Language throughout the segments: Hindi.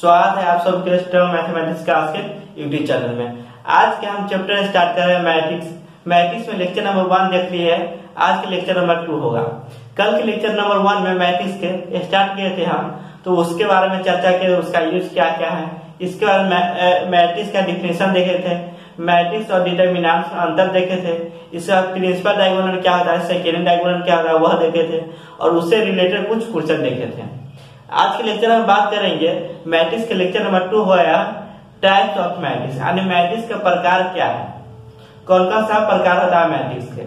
स्वागत है आप सबके स्टर्म मैथमेटिक्स क्लास के यूट्यूब चैनल में। आज के हम चैप्टर स्टार्ट कर रहे हैं मैट्रिक्स में लेक्चर नंबर 1 देख लिए है। आज के लेक्चर नंबर 2 होगा। कल के लेक्चर नंबर 1 में मैट्रिक्स के स्टार्ट किए थे हम, तो उसके बारे में चर्चा की, उसका यूज क्या क्या है, इसके बारे में मैट्रिक्स का डिफिनेशन देखे थे, मैट्रिक्स और डिटरमिनेंट्स का अंतर देखे थे, इसके बाद प्रिंसिपल डायगोनल क्या होता है, सेकेंडरी डायगोनल क्या होता है वह देखे थे, और उससे रिलेटेड कुछ क्वेश्चन देखे थे। आज के लेक्चर में बात करेंगे मैट्रिक्स के लेक्चर नंबर 2 होया टाइप्स ऑफ मैट्रिक्स, यानी मैट्रिक्स का प्रकार क्या है, कौन कौन सा प्रकार होता है मैट्रिक्स के,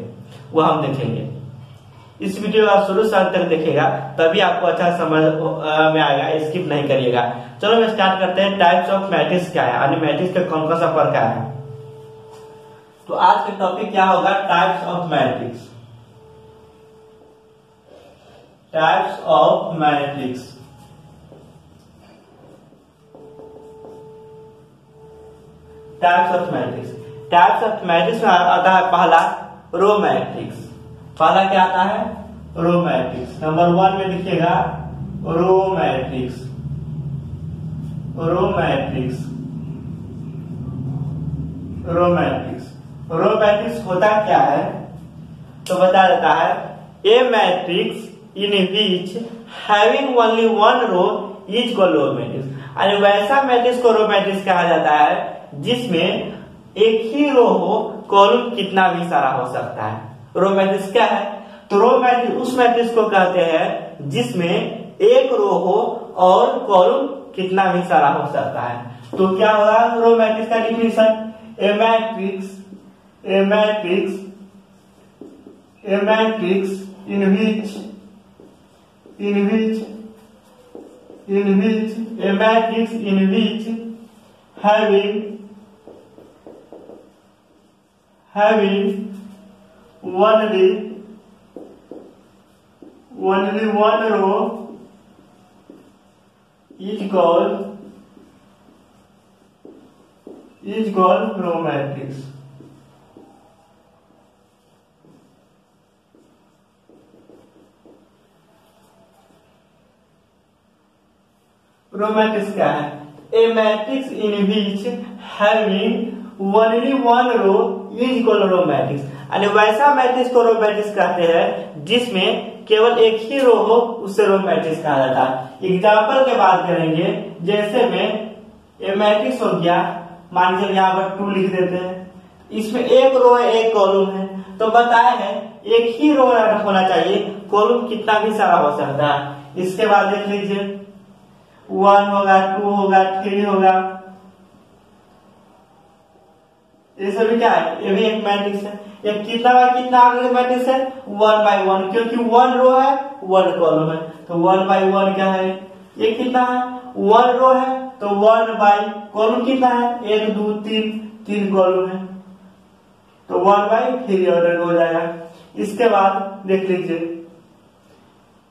वो हम देखेंगे। इस वीडियो को आप शुरू से अंत तक देखिएगा, तभी आपको अच्छा समझ में आएगा, स्किप नहीं करिएगा। चलो मैं स्टार्ट करते हैं। टाइप्स ऑफ मैट्रिक्स क्या है, यानी मैट्रिक्स का कौन कौन सा प्रकार है। तो आज का टॉपिक क्या होगा, types of matrix. Types of matrix. Types of matrix. Types of matrix में आता है पहला रो मैट्रिक्स। पहला क्या आता है, रो मैट्रिक्स। नंबर 1 में लिखिएगा row matrix. Row matrix. Row matrix. Row matrix होता क्या है, तो बता देता है a matrix in which having only one row is called row matrix. यानी वैसा मैट्रिक्स को रो मैट्रिक्स कहा जाता है जिसमें एक ही रो हो, कॉलम कितना भी सारा हो सकता है। रो मैट्रिक्स क्या है, तो रो मैट्रिक्स उस मैट्रिक्स को कहते हैं जिसमें एक रो हो और कॉलम कितना भी सारा हो सकता है। तो क्या होगा रो मैट्रिक्स का definition, a matrix in which having only one row is called row matrix. Row matrix क्या है, a matrix in which having only one row is equal row matrix. यानी वैसा मैट्रिक्स को रो मैट्रिक्स कहते हैं जिसमें केवल एक ही रो हो, उससे रो मैट्रिक्स कहा जाता है। एग्जाम्पल के बात करेंगे, जैसे में ये मैट्रिक्स हो गया, मान लीजिए यहाँ पर 2 लिख देते हैं, इसमें एक रो है एक कॉलम है, तो बताया है एक ही रो होना चाहिए, कॉलम कितना भी सारा हो सकता है। इसके बाद देख लीजिए 1 होगा, 2 होगा, 3 होगा, ये सभी क्या है, ये भी एक मैट्रिक्स है। ये कितना बाय कितना मैट्रिक्स है, 1 by 1, क्योंकि 1 रो है 1 कॉलम है, तो 1 by 1 क्या है, ये कितना है 1 रो है, तो 1 by कॉलम कितना है 1 2 3 कॉलम है, तो 1 by 3 ऑर्डर हो जाएगा। इसके बाद देख लीजिए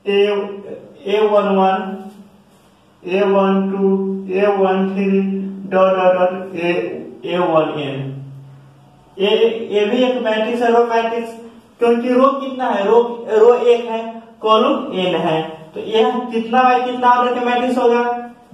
A11 A12 A13 dot A1n, ये भी एक मैट्रिक्स है, रो मैट्रिक्स, क्योंकि रो कितना है, रो 1 है, कॉलम n है, तो यह कितना बाय कितना ऑर्डर का मैट्रिक्स होगा,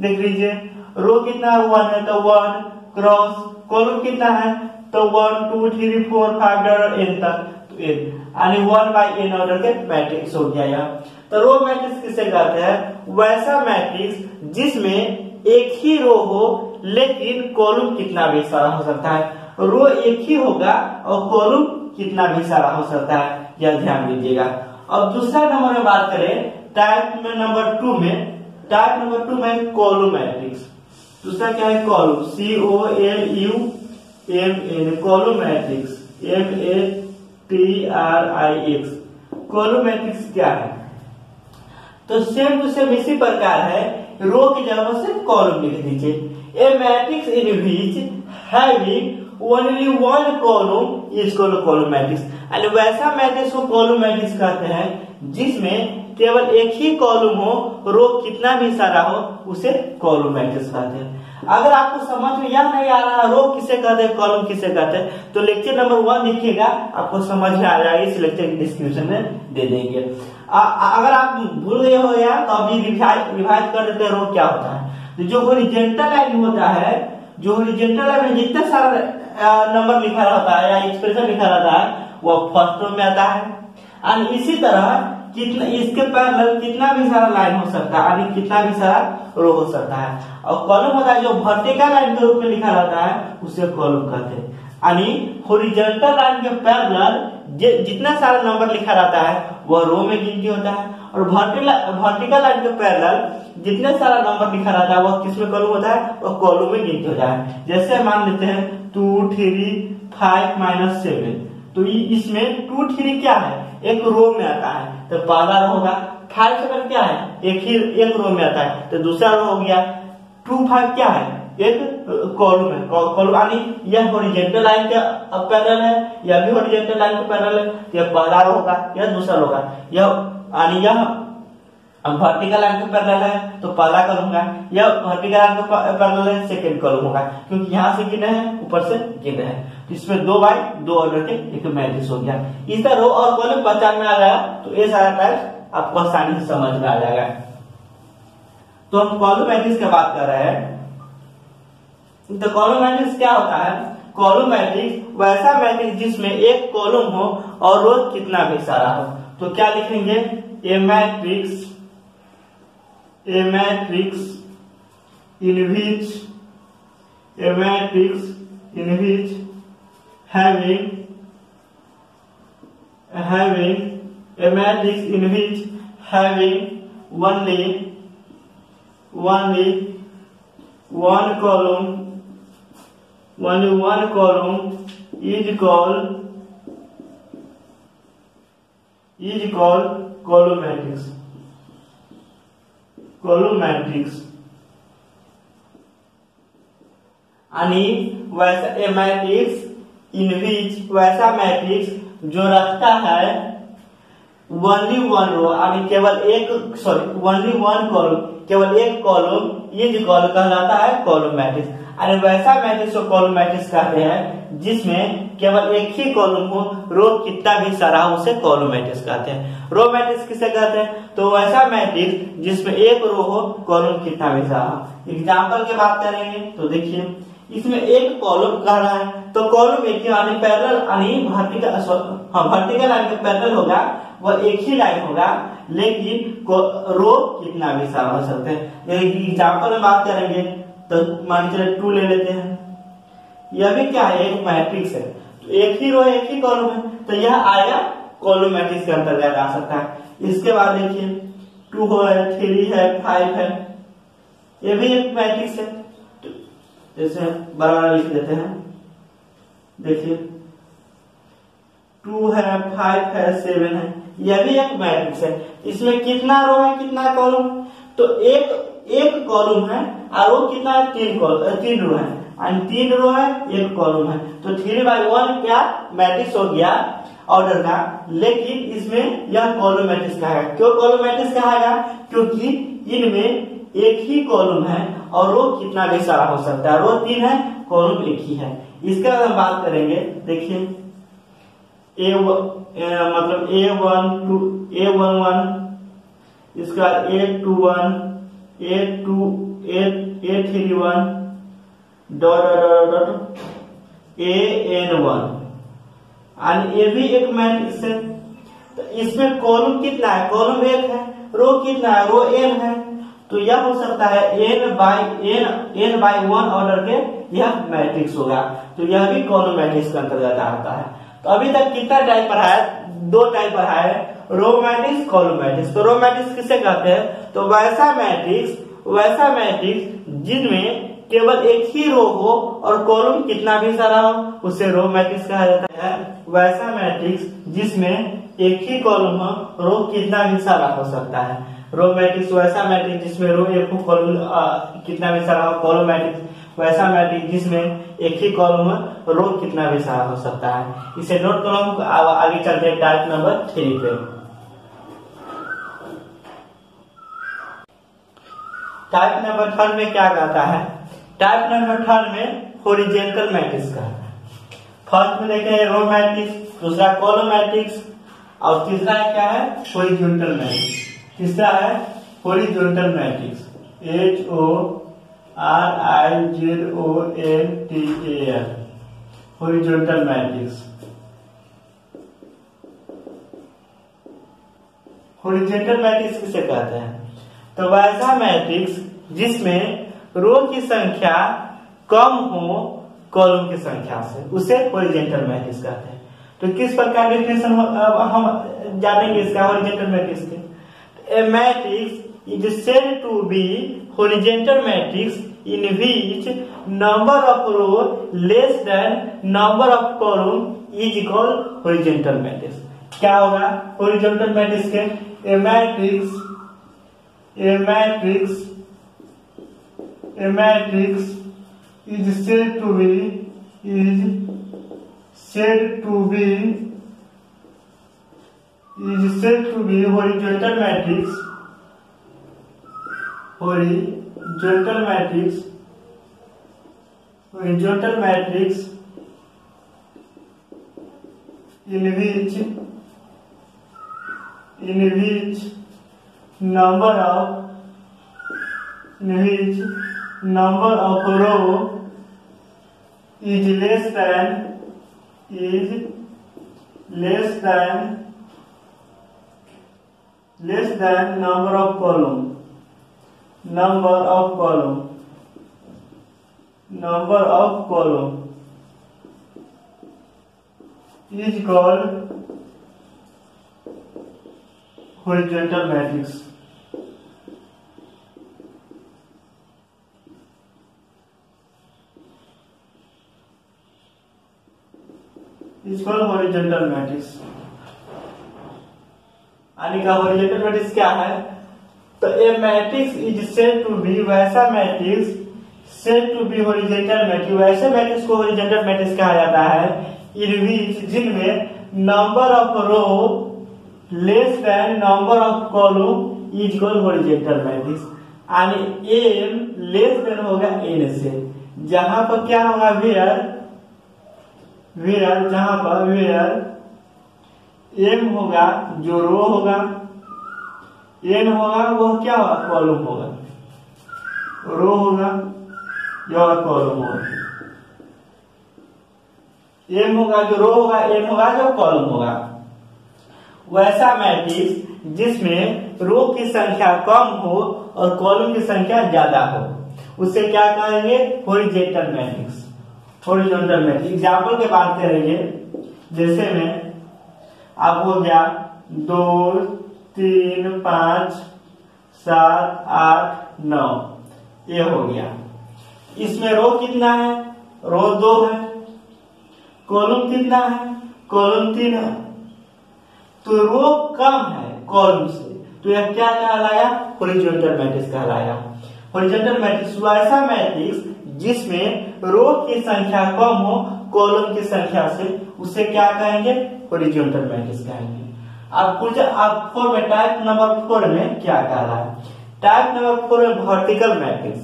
देख लीजिए रो कितना है 1 है, तो 1 क्रॉस कॉलम कितना है, तो 1 2 3 4 5 डॉट n तक, तो n, यानी 1 by n ऑर्डर के मैट्रिक्स हो गया यह। तो रो मैट्रिक्स किसे कहते हैं, वैसा मैट्रिक्स जिसमें एक ही रो हो लेकिन कॉलम कितना भी सारा हो सकता है। रो एक ही होगा और कॉलम कितना भी सारा हो सकता है, यह ध्यान दीजिएगा। अब दूसरा नंबर में बात करें, टाइप में नंबर 2 में, टाइप नंबर 2 में कॉलम मैट्रिक्स। दूसरा क्या है, column COLUMN, column matrix MATRIX। Column matrix क्या है, तो सेम टू सेम इसी प्रकार है, रो की जगह से कॉलम लिख दीजिए। A matrix in which having only one column is called column matrix. यानी वैसा मैट्रिक्स को कॉलम मैट्रिक्स कहते हैं जिसमें केवल एक ही कॉलम हो, रो कितना भी सारा हो, उसे कॉलम मैट्रिक्स कहते हैं। अगर आपको समझ में यह नहीं आ रहा रो किसे कहते हैं, कॉलम किसे कहते हैं, तो लेक्चर नंबर 1 देखिएगा, आपको समझ में आ जाएगा। इस लेक्चर की डिस्क्रिप्शन में दे देंगे। अगर आप भूल गए हो या तो अभी रिवाइज कर देते हैं रो क्या होता है। तो जो हॉरिजॉन्टल लाइन होता है, जो हॉरिजॉन्टल लाइन में जितना सारा नंबर लिखा रहता है या एक्सप्रेशन लिखा रहता है वो फर्स्ट रो में आता है। और इसी तरह कितना इसके पैरेलल कितना भी सारा लाइन हो सकता है, यानी कितना भी सारा रो हो सकता है। और कॉलम होता है जो वर्टिकल लाइन के रूप में लिखा रहता है उसे कॉलम कहते हैं। यानी हॉरिजॉन्टल लाइन के पैरेलल जितना सारा नंबर लिखा रहता है वह रो में गिनती होता है, और वर्टिकल लाइन के पैरेलल जितने सारा नंबर लिखा रहता है वह किसमें कॉलम होता है, वह कॉलम में गिनती होता है। जैसे मान लेते हैं 2 3 5 - 7, तो इसमें 2 3 क्या है, एक रो में आता है तो पहला रो होगा। 5 7 क्या है, एक रो में आता है तो दूसरा रो हो गया। 2 5 क्या है, एक कॉलम है। कॉलम यानी यह हॉरिजॉन्टल लाइन के पैरेलल है, यह भी हॉरिजॉन्टल लाइन के पैरेलल है, यह पहला रो होगा, यह दूसरा रो होगा। यह वर्टिकल लाइन के पैरेलल है तो पहला कॉलम होगा, यह वर्टिकल लाइन के पैरेलल है सेकंड कॉलम होगा, क्योंकि यहाँ से गिने हैं ऊपर से गिने हैं। तो इसमें 2 बाय 2 ऑर्डर के एक मैट्रिक्स हो गया। इस तरह रो और कॉलम पहचान में आ गया तो ये सारा टाइप आपको आसानी से समझ में आ जाएगा। तो हम कॉलम मैट्रिक्स की बात कर रहे हैं। तो कॉलम मैट्रिक्स क्या होता है, कॉलम मैट्रिक्स वैसा मैट्रिक्स जिसमें एक कॉलम हो और रो कितना भी सारा हो। तो क्या लिखेंगे, ए matrix in which having only one column is called column matrix। Column matrix यानी वैसा मैट्रिक्स इन विच वैसा मैट्रिक्स जो रखता है ओनली वन रो, यानी केवल एक ओनली वन कॉलम, केवल एक कॉलम, ये जो कॉलम कहलाता है कॉलम मैट्रिक्स। यानी वैसा मैट्रिक्स को कॉलम मैट्रिक्स कहते हैं जिसमें केवल एक ही कॉलम हो, रो कितना भी सारा हो उसे कॉलम मैट्रिक्स कहते हैं। रो मैट्रिक्स किसे कहते हैं, तो वैसा मैट्रिक्स जिसमें एक रो हो, कॉलम कितना भी सारा हो। एग्जाम्पल की बात करेंगे तो देखिए इसमें एक कॉलम कह रहा है तो कॉलम एक ही यानी पैरेलल यानी वर्टिकल लाइन के पैरेलल होगा, वह एक ही लाइन होगा, लेकिन रो कितना भी सारा हो सकते हैं। एग्जाम्पल में बात करेंगे तो मान चलिए 2 ले लेते हैं। यह भी क्या है, एक मैट्रिक्स है, तो एक ही रो एक ही कॉलम है तो यह आएगा कॉलम मैट्रिक्स के अंतर्गत आ सकता है। इसके बाद देखिए 2 है, 3 है, 5 है, ये भी एक मैट्रिक्स है। तो जैसे बराबर लिख देते हैं, देखिए 2 है, 5 है, 7 है, यह भी एक मैट्रिक्स है। इसमें कितना रो है कितना कॉलम, तो एक कॉलम है और वो कितना है, 3 रो है, 3 रो है 1 कॉलम है, तो 3/1 क्या मैट्रिक्स हो गया ऑर्डर का। लेकिन इसमें यह कॉलम मैट्रिक्स कहेगा। क्यों कॉलम मैट्रिक्स कहेगा, क्योंकि इनमें एक ही कॉलम है और रो कितना भी सारा हो सकता है। रो 3 है, कॉलम एक ही है। इसके बाद हम बात करेंगे, देखिए मतलब A11, इसका A21, A31 डॉट AN1, और ये भी एक मैट्रिक्स है। तो इसमें कॉलम कितना है, कॉलम 1 है, रो कितना है, रो n है, तो यह हो सकता है n/1 ऑर्डर के यह मैट्रिक्स होगा। तो यह भी कॉलम मैट्रिक्स के अंतर्गत आता है। तो अभी तक कितना टाइप पढ़ा है, 2 टाइप पढ़ा है, रो मैट्रिक्स कॉलम मैट्रिक्स। तो रो मैट्रिक्स किसे कहते हैं, तो वैसा मैट्रिक्स जिनमें केवल एक ही रो हो और कॉलम कितना भी सारा हो उसे रो मैट्रिक्स कहा जाता है। वैसा मैट्रिक्स जिसमें एक ही कॉलम हो, रो कितना भी सारा हो सकता है। रो मैट्रिक्स वैसा मैट्रिक्स जिसमें रो एक हो, कॉलम कितना भी सारा हो। कॉलम मैट्रिक्स वैसा मैट्रिक्स जिसमें एक ही कॉलम हो, रो कितना भी सारा हो सकता है। इसे नोट करो, आगे चलते हैं टाइप नंबर 3 पे। टाइप नंबर 3 में क्या कहता है, टाइप नंबर 3 में हॉरिजॉन्टल मैट्रिक्स का है। फर्स्ट में देखे हैं रो मैट्रिक्स, दूसरा कॉलम मैट्रिक्स, और तीसरा है क्या है, हॉरिजॉन्टल मैट्रिक्स। तीसरा है horizontal matrix, RIZONTAL horizontal matrix. Horizontal matrix किसे कहते हैं? तो वैसा मैट्रिक्स जिसमें रो की संख्या कम हो कॉलम की संख्या से, उसे हॉरिजॉन्टल मैट्रिक्स कहते हैं। तो किस प्रकार डेफिनेशन हम जानेंगे इसका हॉरिजॉन्टल मैट्रिक्स के? A matrix is said to be horizontal matrix in which number of row less than number of column is called horizontal matrix। क्या होगा horizontal matrix के? a matrix is said to be horizontal matrix in which number of row is less than number of column is called horizontal matrix। is called horizontal matrix। यानी का हॉरिजॉन्टल मैट्रिक्स क्या है? तो a matrix is said to be, वैसा matrix said to be horizontal matrix, वैसे मैट्रिक्स को हॉरिजॉन्टल मैट्रिक्स कहा जाता है इन विच जिनमें number of row less than number of column is called horizontal matrix. यानी एम लेस देन होगा एन से, जहां पर क्या होगा वेयर एम होगा जो रो होगा, एन होगा वो क्या होगा कॉलम होगा, रो होगा या कॉलम होगा, एम होगा जो रो होगा, एन होगा जो कॉलम होगा। वैसा मैट्रिक्स जिसमें रो की संख्या कम हो और कॉलम की संख्या ज्यादा हो, उसे क्या कहेंगे? Horizontal matrix. Horizontal matrix example के बात करेंगे, जैसे में आप हो गया 2 3 5 7 8 9 ये हो गया। इसमें रो कितना है? रो 2 है। कॉलम कितना है? कॉलम 3 है। तो रो कम है कॉलम से, तो यह क्या कहलाया? हॉरिजॉन्टल मैट्रिक्स कहलाया। हॉरिजॉन्टल मैट्रिक्स वैसा मैट्रिक्स जिसमें रो की संख्या कम हो कॉलम की संख्या से, उसे क्या कहेंगे? हॉरिजॉन्टल मैट्रिक्स कहेंगे। अब फोर में टाइप नंबर 4 में क्या कह रहा है? टाइप नंबर 4 में वर्टिकल मैट्रिक्स।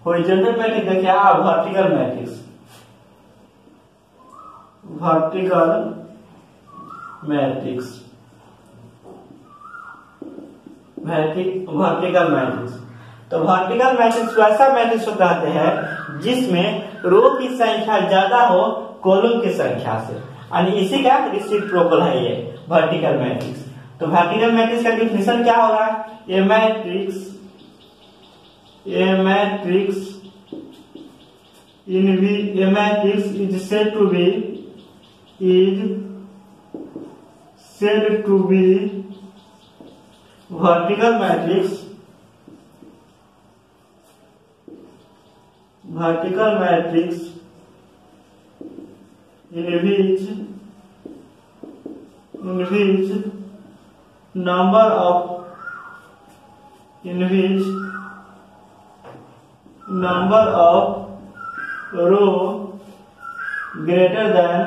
हॉरिजॉन्टल मैट्रिक्स देखिए वर्टिकल मैट्रिक्स, वर्टिकल मैट्रिक्स। तो वर्टिकल मैट्रिक्स वैसा मैट्रिक्स को कहते हैं जिसमें रो की संख्या ज्यादा हो कॉलम की संख्या से, यानी इसी का रेसिप्रोकल है ये वर्टिकल मैट्रिक्स। तो वर्टिकल मैट्रिक्स का डेफिनेशन क्या होगा? A matrix is said to be vertical matrix in which number of row greater than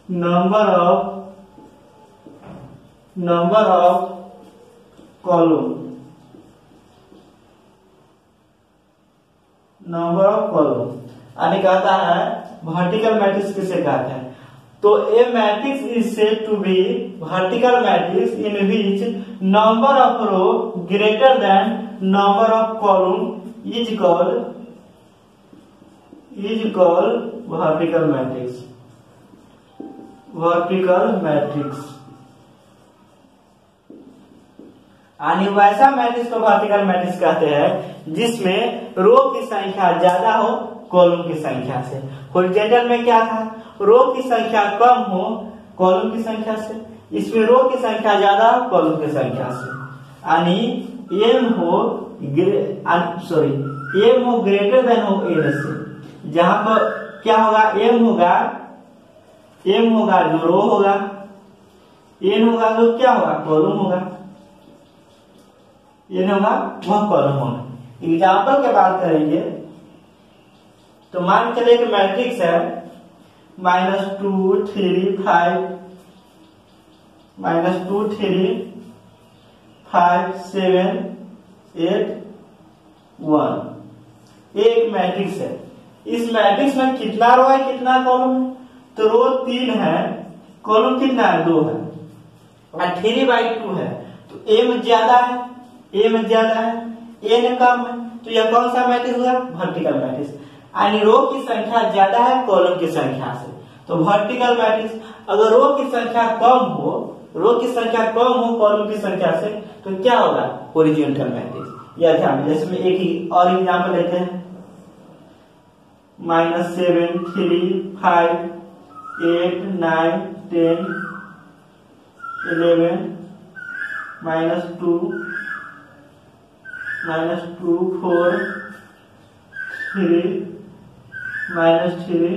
number of column यानी कहता है वर्टिकल मैट्रिक्स किसे कहते हैं? तो तो a matrix is said to be vertical matrix in which number of row greater than number of column is called vertical matrix. Vertical matrix यानी वैसा मैट्रिक्स को वर्टिकल मैट्रिक्स कहते हैं जिसमें रो की संख्या ज्यादा हो कॉलम की संख्या से। हॉरिजॉन्टल में क्या था, रो की संख्या कम हो कॉलम की संख्या से, इसमें रो की संख्या ज्यादा हो कॉलम की संख्या से। यानी एम हो ग्रेटर देन हो एन से, जहां पर क्या होगा, एम होगा जो रो होगा, एन होगा जो क्या होगा, कॉलम होगा, एन होगा वह कॉलम होगा। एग्जाम्पल के बात करेंगे तो मान चले एक मैट्रिक्स है -2 3 5 -2 3 5 7 8 1। एक मैट्रिक्स है। इस मैट्रिक्स में कितना रो है कितना कॉलम है, तो रो 3 है, कॉलम कितना है 2 है, और 3/2 है। तो एम ज्यादा है, एन कम है, तो यह कौन सा मैट्रिक्स होगा, वर्टिकल मैट्रिक्स। यानी रो की संख्या ज्यादा है कॉलम की संख्या से, तो वर्टिकल मैट्रिक्स। अगर रो की संख्या कम हो कॉलम की संख्या से, तो क्या होगा, हॉरिजॉन्टल मैट्रिक्स। यह ध्यान, जैसे में एक ही और एग्जाम्पल लेते हैं, -7 3 5 8 9 10 11 -2 4 3 -3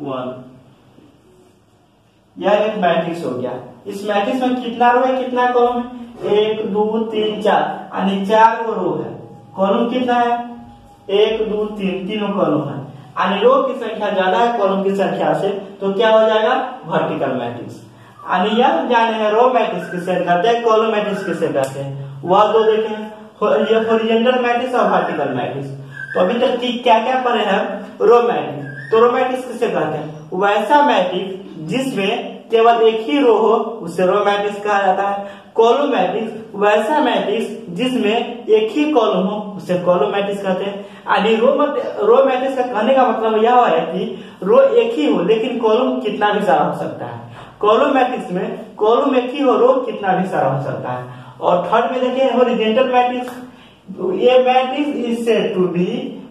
1। यह एक मैट्रिक्स हो गया। इस मैट्रिक्स में कितना रो है कितना कॉलम है, 1 2 3 4, यानी 4 रो है, कॉलम कितना है 1 2 3, तीनों कॉलम है। यानी रो की संख्या ज्यादा है कॉलम की संख्या से, तो क्या हो जाएगा, वर्टिकल मैट्रिक्स। यानी यह जाने हैं रो मैट्रिक्स किसे कहते हैं, कॉलम मैट्रिक्स किसे कहते हैं, वह दो देखे हैं, ये हॉरिजॉन्टल मैट्रिक्स और वर्टिकल मैट्रिक्स। तो अभी तक क्या क्या पढ़े हैं, रो मैट्रिक्स। तो रो मैट्रिक्स किसे कहते हैं, वैसा मैट्रिक्स जिसमें केवल एक ही रो हो उसे रो मैट्रिक्स कहा जाता है। कॉलम मैट्रिक्स वैसा मैट्रिक्स जिसमें एक ही कॉलम हो उसे कॉलम मैट्रिक्स कहते हैं। यानी रो मैट्रिक्स का कहने का मतलब यह है कि रो एक ही हो लेकिन कॉलम कितना भी सारा हो सकता है। कॉलम मैट्रिक्स में कॉलम एक ही हो, रो कितना भी सारा हो सकता है। और थर्ड में देखिए हॉरिजॉन्टल मैट्रिक्स। ये matrix is said to be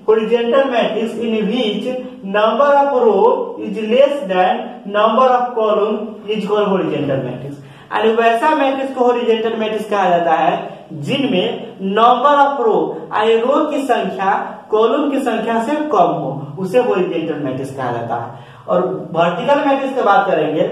horizontal matrix in which number of row is less than number of column is called horizontal matrix. यानी वैसा मैट्रिक्स को हॉरिजॉन्टल मैट्रिक्स कहा जाता है जिनमें नंबर ऑफ रो यानी रो की संख्या कॉलम की संख्या से कम हो, उसे हॉरिजॉन्टल मैट्रिक्स कहा जाता है। और वर्टिकल मैट्रिक्स की बात करेंगे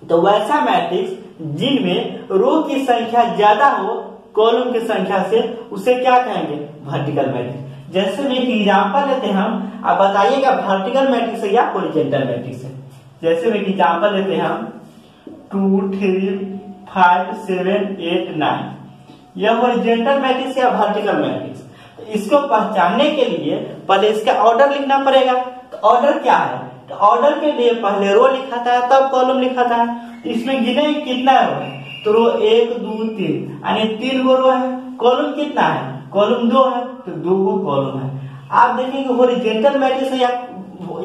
तो वैसा मैट्रिक्स जिनमें रो की संख्या ज्यादा हो कॉलम की संख्या से, उसे क्या कहेंगे, वर्टिकल मैट्रिक्स। जैसे में एक एग्जांपल लेते हैं हम, आप बताइएगा वर्टिकल मैट्रिक्स है या हॉरिजॉन्टल मैट्रिक्स है। जैसे में एक एग्जांपल लेते हैं हम 2 3 5 7 8 9, यह हॉरिजॉन्टल मैट्रिक्स या वर्टिकल मैट्रिक्स। तो इसको पहचानने के लिए पहले इसका ऑर्डर लिखना पड़ेगा। तो ऑर्डर क्या है, तो ऑर्डर के लिए पहले रो लिखाता है तब कॉलम लिखाता है। तो इसमें गिने कितना रो है, तो रो 1 2 3 यानी 3 गो रो है, कॉलम कितना है, कॉलम 2 है, तो 2 गो कॉलम है। आप देखेंगे हॉरिजॉन्टल मैट्रिक्स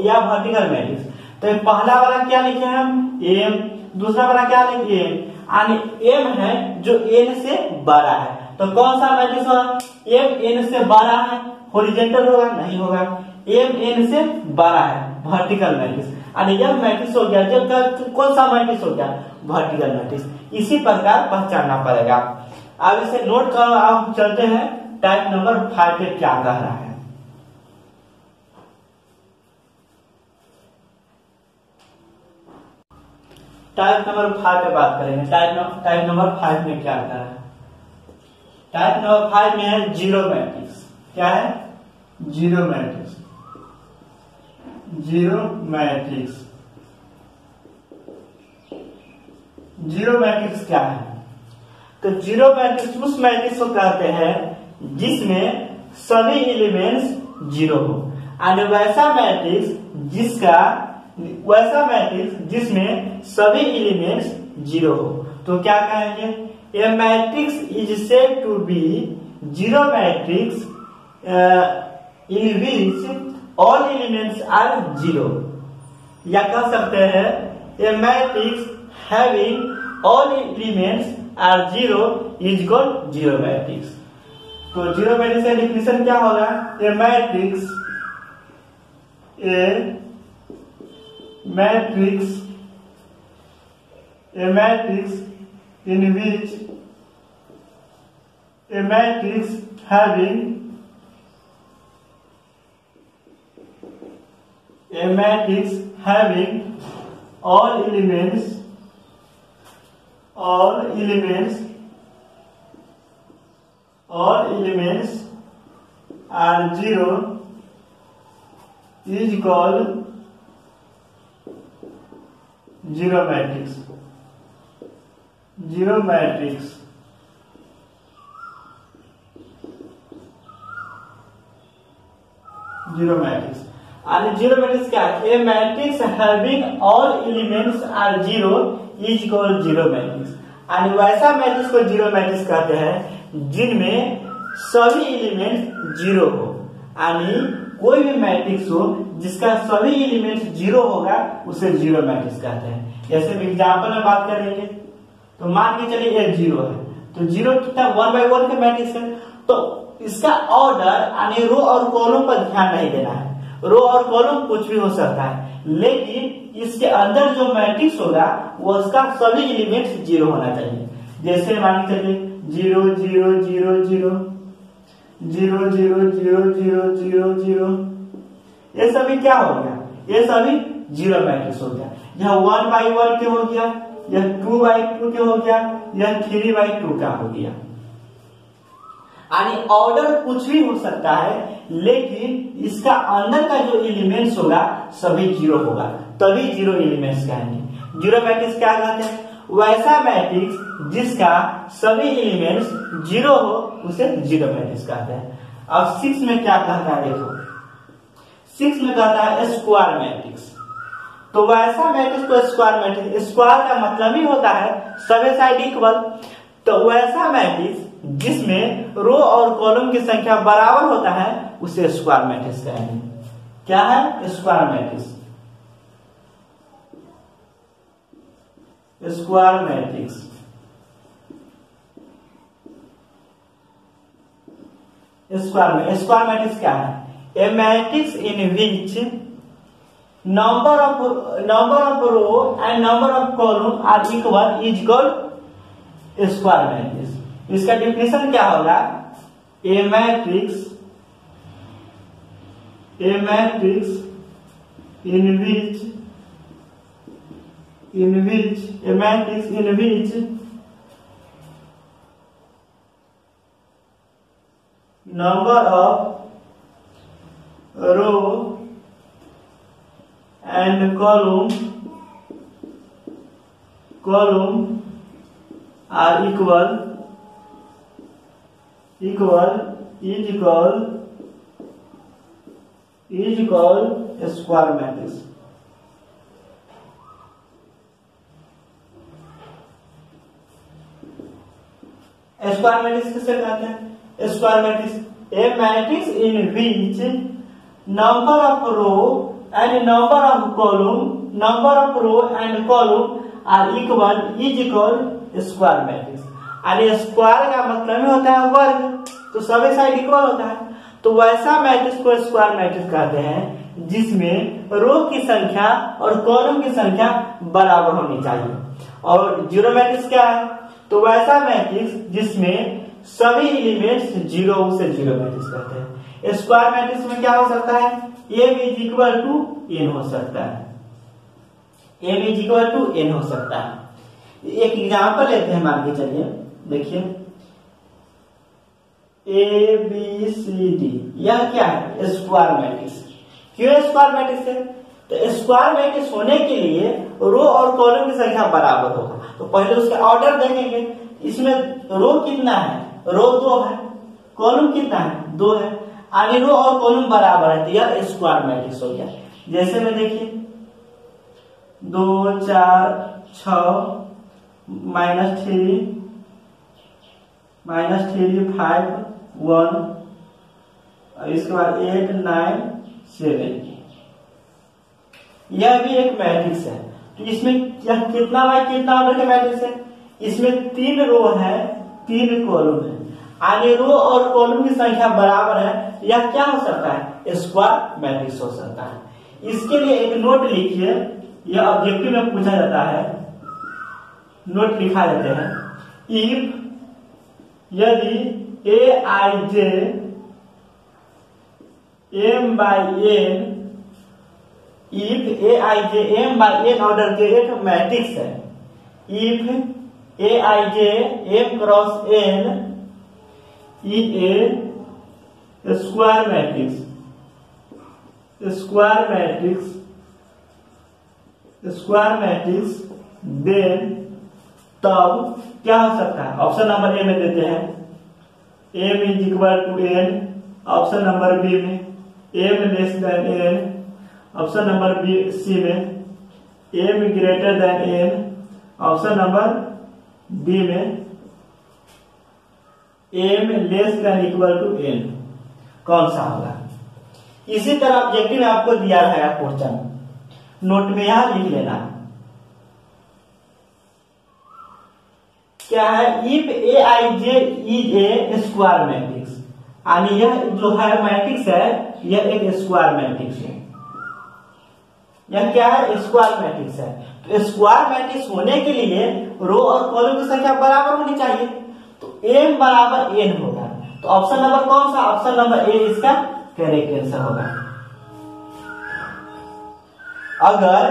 या वर्टिकल मैट्रिक्स। तो पहला वाला क्या लिखे हम, एम, दूसरा वाला क्या लिखे एम, यानी एम है जो एन से बड़ा है। तो कौन सा मैट्रिक्स होगा, एम एन से बड़ा है, हॉरिजॉन्टल होगा, नहीं होगा। एम एन से बड़ा है, वर्टिकल मैट्रिक्स। यानी यह मैट्रिक्स हो गया, जब तक कौन सा मैट्रिक्स हो गया, वर्टिकल मैट्रिक्स। इसी प्रकार पहचानना पड़ेगा। अब इसे नोट कर आप चलते हैं टाइप नंबर 5 पे क्या कह रहा है। टाइप नंबर 5 पे बात करेंगे। टाइप नंबर 5 में क्या कह रहा है, टाइप नंबर 5 में है जीरो मैट्रिक्स। क्या है, zero matrix. Zero matrix, zero matrix क्या है, तो जीरो मैट्रिक्स उस मैट्रिक्स को कहते हैं जिसमें सभी एलिमेंट्स जीरो हो। और वैसा मैट्रिक्स जिसका वैसा मैट्रिक्स जिसमें सभी एलिमेंट्स जीरो हो। तो क्या कहेंगे, a matrix is said to be zero matrix in which all elements are zero. या कह सकते हैं a matrix having all elements are zero is called zero matrix. तो जीरो मैट्रिक्स का डिफिनेशन क्या होगा, a matrix in which a matrix having all elements are zero is called zero matrix. Zero matrix और जीरो मैट्रिक्स क्या है, a matrix having all elements are zero is called zero matrix. और वैसा मैट्रिक्स को जीरो मैट्रिक्स कहते हैं जिनमें सभी एलिमेंट्स जीरो हो। यानी कोई भी मैट्रिक्स हो जिसका सभी एलिमेंट्स जीरो होगा उसे जीरो मैट्रिक्स कहते हैं। जैसे एग्जांपल में बात करेंगे तो मान के चलिए ये जीरो है, तो जीरो कितना 1/1 का मैट्रिक्स है, तो इसका ऑर्डर यानी रो और कॉलम पर ध्यान नहीं देना है। रो और कॉलम कुछ भी हो सकता है, लेकिन इसके अंदर जो मैट्रिक्स होगा वो उसका सभी एलिमेंट्स जीरो होना चाहिए। जैसे मान के चलिए 0 0 0 0 0 0 0 0 0 0, ये सभी क्या हो गया, ये सभी जीरो मैट्रिक्स हो गया। यह 1/1 के हो गया, यह 2/2 के हो गया, यह 3/2 का हो गया। यानी ऑर्डर कुछ भी हो सकता है, लेकिन इसका अंदर का जो एलिमेंट्स होगा सभी जीरो होगा, तभी जीरो एलिमेंट्स कहेंगे। जीरो मैट्रिक्स क्या कहते हैं, वैसा मैट्रिक्स जिसका सभी एलिमेंट्स जीरो हो उसे जीरो मैट्रिक्स कहते हैं। अब 6 में क्या कहता है, देखो 6 में कहता है स्क्वायर मैट्रिक्स। तो वैसा मैट्रिक्स को स्क्वायर मैट्रिक्स, स्क्वायर का मतलब ही होता है सभी साइड इक्वल। तो वैसा मैट्रिक्स जिसमें रो और कॉलम की संख्या बराबर होता है उसे स्क्वायर मैट्रिक्स कहेंगे। क्या है, square matrix. Square matrix square matrix क्या है, a matrix in which number of row and number of column are equal is called square matrix. इसका डिफिनेशन क्या होगा, a matrix in which number of row and column are equal is called square matrix. Square matrix किसे कहते हैं, square matrix a matrix in which number of row and number of row and column are equal is called square matrix. अरे स्क्वायर का मतलब ही होता है वर्ग, तो सभी साइड इक्वल होता है। तो वैसा मैट्रिक्स को स्क्वायर मैट्रिक्स कहते हैं जिसमें रो की संख्या और कॉलम की संख्या बराबर होनी चाहिए। और जीरो मैट्रिक्स क्या है, तो वैसा मैट्रिक्स जिसमें सभी एलिमेंट्स जीरो, उसे जीरो मैट्रिक्स कहते हैं। स्क्वायर मैट्रिक्स में क्या हो सकता है, A B is equal to N हो सकता है, A B is equal to N हो सकता है। एक एग्जांपल लेते हैं, मान के चलिए, देखिए ए बी सी डी, यह क्या है, स्क्वायर मैट्रिक्स। क्यों स्क्वायर मैट्रिक्स है, तो स्क्वायर मैट्रिक्स होने के लिए रो और कॉलम की संख्या बराबर होगा। तो पहले उसका ऑर्डर देखेंगे, इसमें रो कितना है, रो 2 है, कॉलम कितना है, 2 है। आगे रो और कॉलम बराबर है, तो यह स्क्वायर मैट्रिक्स हो गया। जैसे में देखिए 2 4 6 -3 -3 5 1 और इसके बाद 8 9 7। यह भी एक मैट्रिक्स है। तो इसमें यह कितना बाय कितना ऑर्डर का मैट्रिक्स है? इसमें 3 रो है, 3 कॉलम है। आगे रो और कॉलम की संख्या बराबर है, यह क्या हो सकता है? स्क्वायर मैट्रिक्स हो सकता है। इसके लिए एक नोट लिखिए, यह ऑब्जेक्टिव में पूछा जाता है। नोट लिखा जाते हैं, इफ यदि Aij m by n, if Aij m by n order के एक मैट्रिक्स है, if Aij m cross n is a square matrix, then तब क्या हो सकता है? ऑप्शन नंबर ए में देते हैं m is equal to n, option number B में m less than n, option number B C में m greater than n, option number D में m less than equal to n। कौन सा होगा? इसी तरह ऑब्जेक्टिव में आपको दिया है क्वेश्चन, नोट में यहां लिख लेना क्या है। If Aij is a square matrix, यानी यह जो है मैट्रिक्स है, यह एक स्क्वायर मैट्रिक्स है। यह क्या है? स्क्वायर मैट्रिक्स है। तो स्क्वायर मैट्रिक्स होने के लिए रो और कॉलम की संख्या बराबर होनी चाहिए, तो m बराबर n होगा। तो ऑप्शन नंबर कौन सा? ऑप्शन नंबर ए इसका करेक्ट आंसर होगा। अगर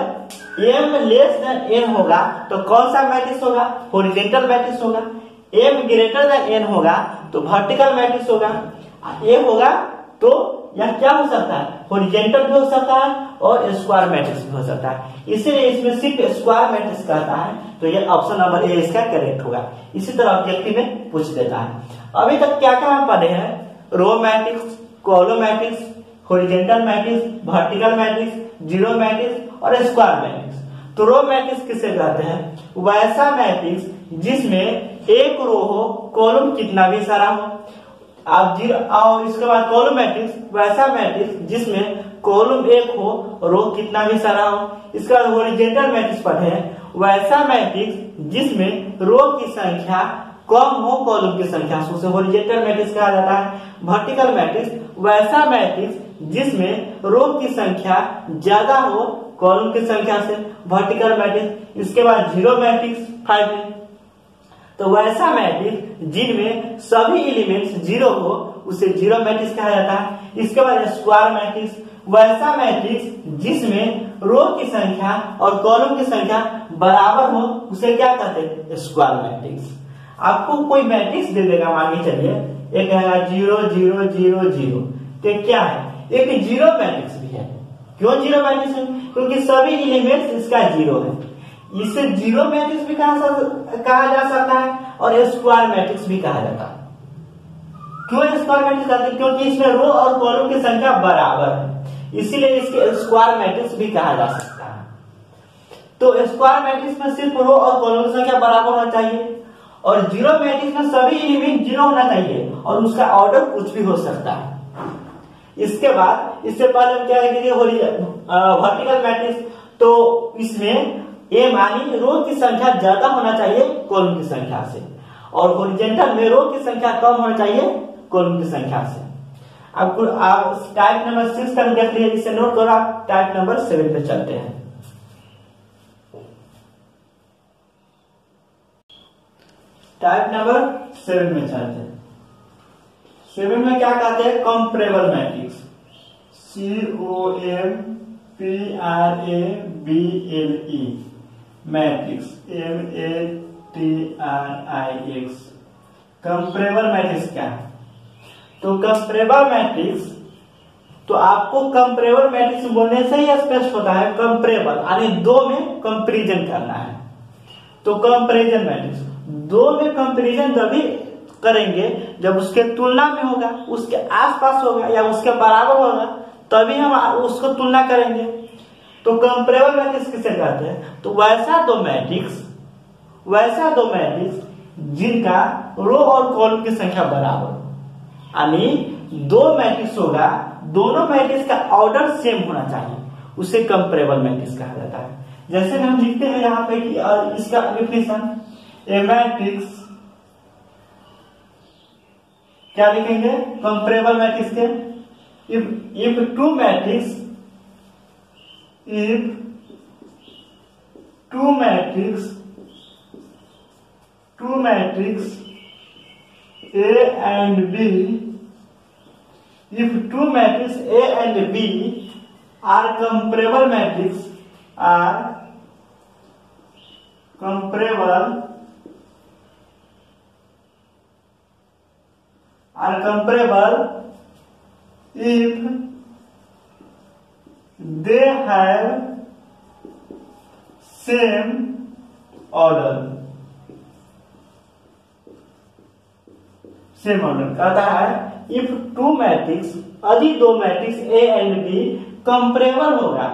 m लेस देन n होगा तो कौन सा मैट्रिक्स होगा? हॉरिजॉन्टल मैट्रिक्स होगा। m ग्रेटर देन n होगा तो वर्टिकल मैट्रिक्स होगा। a होगा तो यह क्या हो सकता है? हॉरिजॉन्टल भी हो सकता है और स्क्वायर मैट्रिक्स भी हो सकता है। इसीलिए इसमें सिर्फ स्क्वायर मैट्रिक्स कहता है, तो यह ऑप्शन नंबर ए इसका करेक्ट होगा। इसी तरह ऑब्जेक्टिव में पूछ देता है। अभी तक क्या क्या हम पढ़े हैं? Row matrix, column matrix, horizontal matrix, vertical matrix, zero matrix और स्क्वायर मैट्रिक्स। तो रो मैट्रिक्स किसे कहते हैं? वैसा मैट्रिक्स जिसमें एक रो हो, कॉलम कितना भी सारा हो। आप जीरो, और इसके बाद कॉलम मैट्रिक्स, वैसा मैट्रिक्स जिसमें कॉलम एक हो, रो कितना भी सारा हो। इसके बाद हॉरिजॉन्टल मैट्रिक्स पढ़े हैं, वैसा मैट्रिक्स जिसमें रो की संख्या कम हो कॉलम की संख्या से, उसे हॉरिजॉन्टल मैट्रिक्स कहा जाता है। वर्टिकल मैट्रिक्स, वैसा मैट्रिक्स जिसमें रो की संख्या ज्यादा हो कॉलम की संख्या से, वर्टिकल मैट्रिक्स। इसके बाद जीरो मैट्रिक्स 5 है, तो वैसा मैट्रिक्स जिनमें सभी एलिमेंट्स जीरो हो उसे जीरो मैट्रिक्स कहा जाता है। इसके बाद स्क्वायर मैट्रिक्स, वैसा मैट्रिक्स जिसमें रो की संख्या और कॉलम की संख्या बराबर हो उसे क्या कहते हैं? Square matrix. आपको कोई मैट्रिक्स दे देगा, मान के चलिए एक है 0 0 0 0, तो क्या है? एक जीरो मैट्रिक्स भी है। क्यों जीरो मैट्रिक्स है? क्योंकि सभी एलिमेंट्स इसका जीरो है। इसे जीरो मैट्रिक्स भी कहा जा सकता है और स्क्वायर मैट्रिक्स भी कहा जाता है। क्यों स्क्वायर मैट्रिक्स कहते हैं? क्योंकि इसमें रो और कॉलम की संख्या बराबर है, इसीलिए इसके स्क्वायर मैट्रिक्स भी कहा जा सकता है। तो स्क्वायर मैट्रिक्स में सिर्फ रो और कॉलम की संख्या बराबर होना चाहिए, और जीरो मैट्रिक्स में सभी एलिमेंट जीरो होना चाहिए और उसका ऑर्डर कुछ भी हो सकता है। इसके बाद इससे पहले हम क्या लिखेंगे? वर्टिकल मैट्रिक्स, तो इसमें ए मानी रो की संख्या ज्यादा होना चाहिए कॉलम की संख्या से, और हॉरिजॉन्टल में रो की संख्या कम होना चाहिए कॉलम की संख्या से। अब आप टाइप नंबर 6 का देख लीजिए, जिसे नोट करो। आप टाइप नंबर 7 पे चलते हैं। टाइप नंबर 7 में चलते हैं। 7 में क्या कहते हैं? Comparable matrix, COMPARABLE matrix, MATRIX। Comparable matrix क्या है? तो कंपैरेबल मैट्रिक्स, तो आपको कंपैरेबल मैट्रिक्स बोलने से ही स्पष्ट होता है कंपैरेबल, यानी दो में कंपैरिजन करना है। तो कंपैरिजन मैट्रिक्स, दो में कंपैरिजन तभी करेंगे जब उसके तुलना में होगा, उसके आसपास होगा या उसके बराबर होगा, तभी हम उसको तुलना करेंगे। तो कंपेरेबल मैट्रिक्स किसे कहते हैं? तो वैसा दो मैट्रिक्स जिनका रो और कॉलम की संख्या बराबर, यानी दो मैट्रिक्स होगा, दोनों मैट्रिक्स का ऑर्डर सेम होना चाहिए, उसे कंपेरेबल मैट्रिक्स कहा जाता है। जैसे हम लिखते हैं यहाँ पे कि इसका डेफिनेशन, ए मैट्रिक्स क्या लिखेंगे कंपेरेबल मैट्रिक्स के? If two matrix A and B, if two matrices A and B are comparable matrices, if they have same order कहता है इफ टू मैट्रिक्स, यदि दो matrix A and B comparable होगा,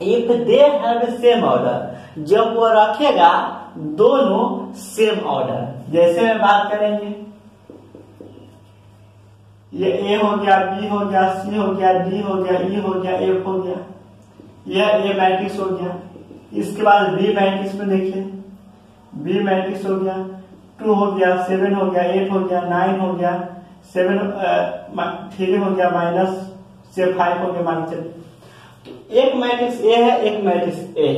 if they have same order, जब वो रखेगा दोनों सेम ऑर्डर। जैसे में बात करेंगे, ये A हो गया, B हो गया, C हो गया, D हो गया, E हो गया, F हो गया, यह A मैट्रिक्स हो गया। इसके बाद B मैट्रिक्स में देखिए, B मैट्रिक्स हो गया, 2 हो गया, 7 हो गया, 8 हो गया, 9 हो गया, 3 हो गया, -5 हो गया, -7। तो एक मैट्रिक्स A है, एक मैट्रिक्स A,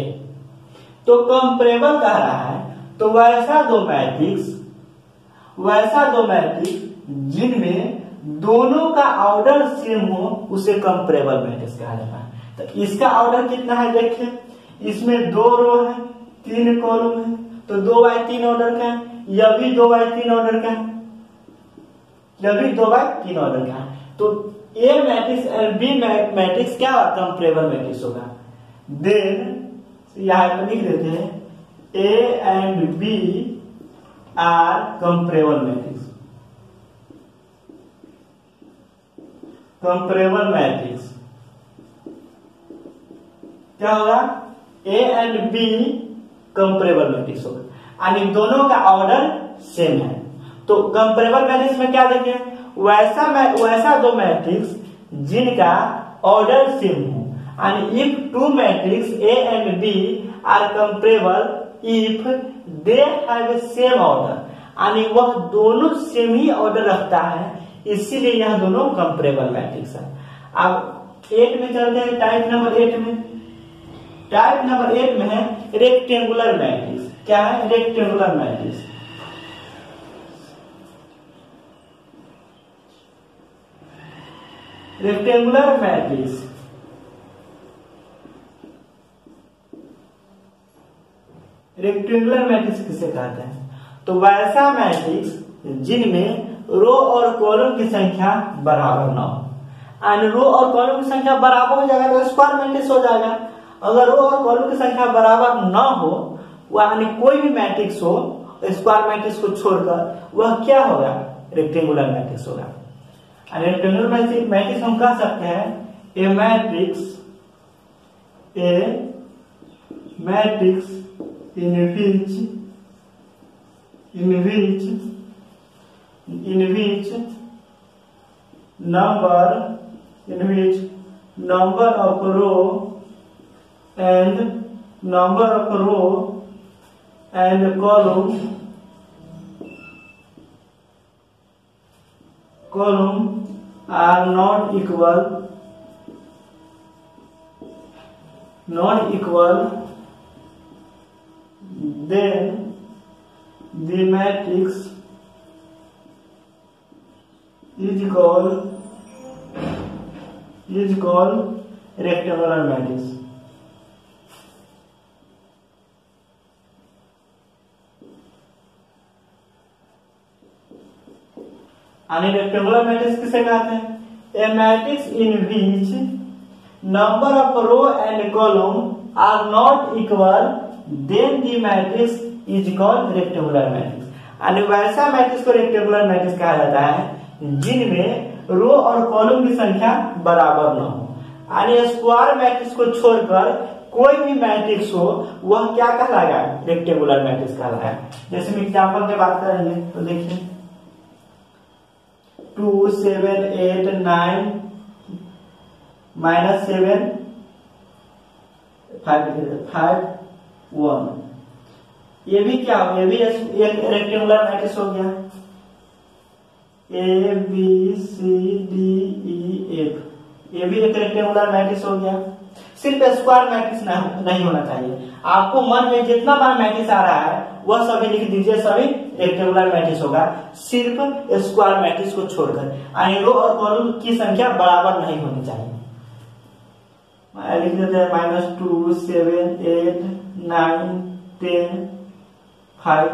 तो कंपेरेबल कह रहा है। तो वैसा दो मैट्रिक्स जिनमें दोनों का ऑर्डर सेम हो, उसे कंपेरेबल मैट्रिक्स कहा जाता है। तो इसका ऑर्डर कितना है देखिए, इसमें 2 रो है, 3 कॉलम है, तो 2/3 ऑर्डर का है। यह भी 2/3 ऑर्डर का है, तो A मैट्रिक्स और B मैट्रिक्स क्या कंपेरेबल मैट्रिक्स होगा। देन यहां पर लिख देते हैं A and B are comparable matrix. क्या होगा? A and B comparable matrix होगा, यानी दोनों का ऑर्डर सेम है। तो कंपेरेबल मैट्रिक्स में क्या देखें, वैसा दो मैट्रिक्स जिनका ऑर्डर सेम हो, यानी if two matrix A and B are comparable if they have same order, यानी वह दोनों सेम ही ऑर्डर रखता है, इसीलिए यह दोनों कंपेरेबल मैट्रिक्स है। अब 8 में चलते हैं, टाइप नंबर 8 में। टाइप नंबर 8 में है रेक्टेंगुलर मैट्रिक्स। क्या है? Rectangular matrix. रेक्टेंगुलर मैट्रिक्स किसे कहते हैं? तो वैसा मैट्रिक्स जिनमें रो और कॉलम की संख्या बराबर न हो, यानी रो और कॉलम की संख्या बराबर हो जाएगा तो स्क्वायर मैट्रिक्स हो जाएगा। अगर रो और कॉलम की संख्या बराबर न हो, यानी कोई भी मैट्रिक्स हो स्क्वायर मैट्रिक्स को छोड़कर, वह क्या होगा? रेक्टेंगुलर मैट्रिक्स होगा। रेक्टेंगुलर मैट्रिक्स हम कह सकते हैं a matrix in which number of row and column are not equal, then the matrix is called rectangular matrix. Rectangular matrix किसे कहते हैं? A matrix in which number of row and column are not equal, then the matrix is called rectangular matrix. यानी वैसा मैट्रिक्स को रेक्टेंगुलर मैट्रिक्स कहा जाता है जिनमें रो और कॉलम की संख्या बराबर न हो, यानी स्क्वायर मैट्रिक्स को छोड़कर कोई भी मैट्रिक्स हो वह क्या कहलाएगा, रेक्टेंगुलर मैट्रिक्स कहलाएगा। जैसे हम एग्जाम्पल की बात करेंगे तो देखिए 2 7 8 9 -7 5 1, ये भी क्या हो, ये भी एक रेक्टेंगुलर मैट्रिक्स हो गया। A B C D E F, ये भी एक रेक्टेंगुलर मैट्रिक्स हो गया। सिर्फ स्क्वायर मैट्रिक्स नहीं होना चाहिए, आपको मन में जितना बार मैट्रिक्स आ रहा है वह सभी लिख दीजिए, सभी रेक्टेंगुलर मैट्रिक्स होगा, सिर्फ स्क्वायर मैट्रिक्स को छोड़कर। यानी रो और कॉलम की संख्या बराबर नहीं होनी चाहिए। लिख देते हैं -2 7 8 9 10 5,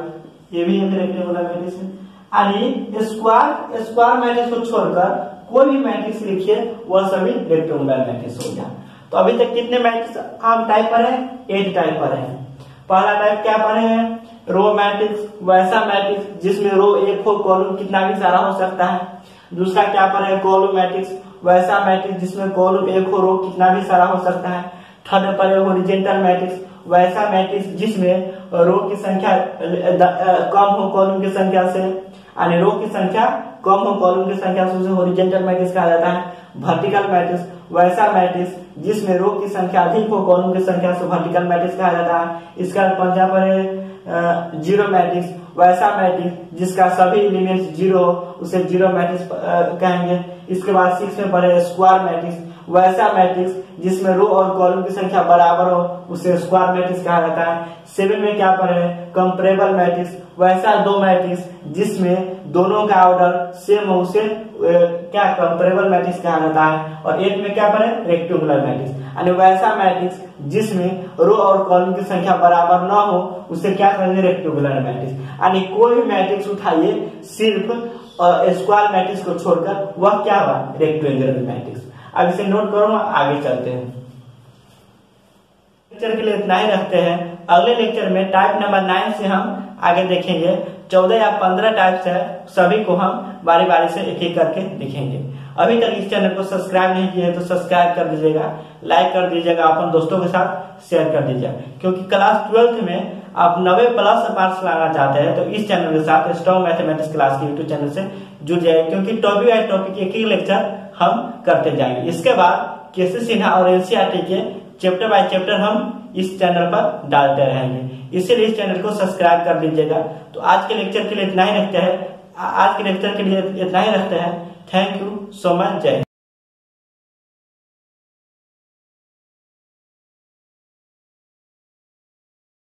ये भी एक रेक्टेंगुलर मैट्रिक्स है। यानी स्क्वायर मैट्रिक्स को छोड़कर कोई भी मैट्रिक्स लिखिए वह सभी रेक्टेंगुलर मैट्रिक्स हो गया। तो अभी तक कितने मैट्रिक्स हम टाइप पर हैं, 8 टाइप पर हैं। पहला टाइप क्या पढ़े हैं, रो मैट्रिक्स, वैसा मैट्रिक्स जिसमें रो एक हो कॉलम कितना भी सारा हो सकता है। दूसरा क्या पढ़े, कॉलम मैट्रिक्स, वैसा मैट्रिक्स जिसमें कॉलम एक हो रो कितना भी सारा हो सकता है। थर्ड पढ़े हॉरिजॉन्टल मैट्रिक्स, वैसा मैट्रिक्स जिसमें रो की संख्या कम हो कॉलम की संख्या से, यानी रो की संख्या कम हो कॉलम की संख्या से, उसे हॉरिजॉन्टल मैट्रिक्स कहा जाता है। वर्टिकल मैट्रिक्स, वैसा मैट्रिक्स जिसमें रो की संख्या अधिक हो कॉलम की संख्या से, वर्टिकल मैट्रिक्स कहा जाता है। इसका पंजा पर है जीरो मैट्रिक्स, वैसा मैट्रिक्स जिसका सभी एलिमेंट्स जीरो हो उसे जीरो मैट्रिक्स कहेंगे। इसके बाद 6 में पढ़े स्क्वायर मैट्रिक्स, वैसा मैट्रिक्स जिसमें रो और कॉलम की संख्या बराबर हो उसे स्क्वायर मैट्रिक्स कहा जाता है। 7 में क्या पढ़े, कंपैरेबल मैट्रिक्स, वैसा दो मैट्रिक्स जिसमें दोनों का ऑर्डर सेम हो उसे क्या कंपैरेबल मैट्रिक्स कहा जाता है। और 8 में क्या पढ़े, रेक्टेंगुलर मैट्रिक्स, यानी वैसा मैट्रिक्स जिसमें रो और कॉलम की संख्या बराबर न हो उसे क्या कहेंगे, रेक्टेंगुलर मैट्रिक्स। यानी कोई भी मैट्रिक्स उठाइए सिर्फ स्क्वायर मैट्रिक्स को छोड़कर वह क्या हुआ, रेक्टेंगुलर मैट्रिक्स। अब इसे नोट करो, आगे चलते हैं। लेक्चर के लिए इतना ही रखते हैं। अगले लेक्चर में टाइप नंबर 9 से हम आगे देखेंगे। 14 या 15 टाइप्स है, सभी को हम बारी बारी से एक एक करके लिखेंगे। अभी तक इस चैनल को सब्सक्राइब नहीं किए तो सब्सक्राइब कर दीजिएगा, लाइक कर दीजिएगा, अपन दोस्तों के साथ शेयर कर दीजिएगा। क्योंकि क्लास 12th में आप 90+ मार्क्स लाना चाहते हैं तो इस चैनल के साथ स्ट्रॉन्ग मैथमेटिक्स क्लास के यूट्यूब चैनल से जुड़ जाइए, क्योंकि टॉपिक बाय टॉपिक एक ही लेक्चर हम करते जाएंगे। इसके बाद केसी सिन्हा और एनसीईआरटी के चैप्टर बाय चैप्टर हम इस चैनल पर डालते रहेंगे, इसीलिए इस चैनल को सब्सक्राइब कर लीजिएगा। तो आज के लेक्चर के लिए इतना ही रखते हैं। थैंक यू सो मच, जय।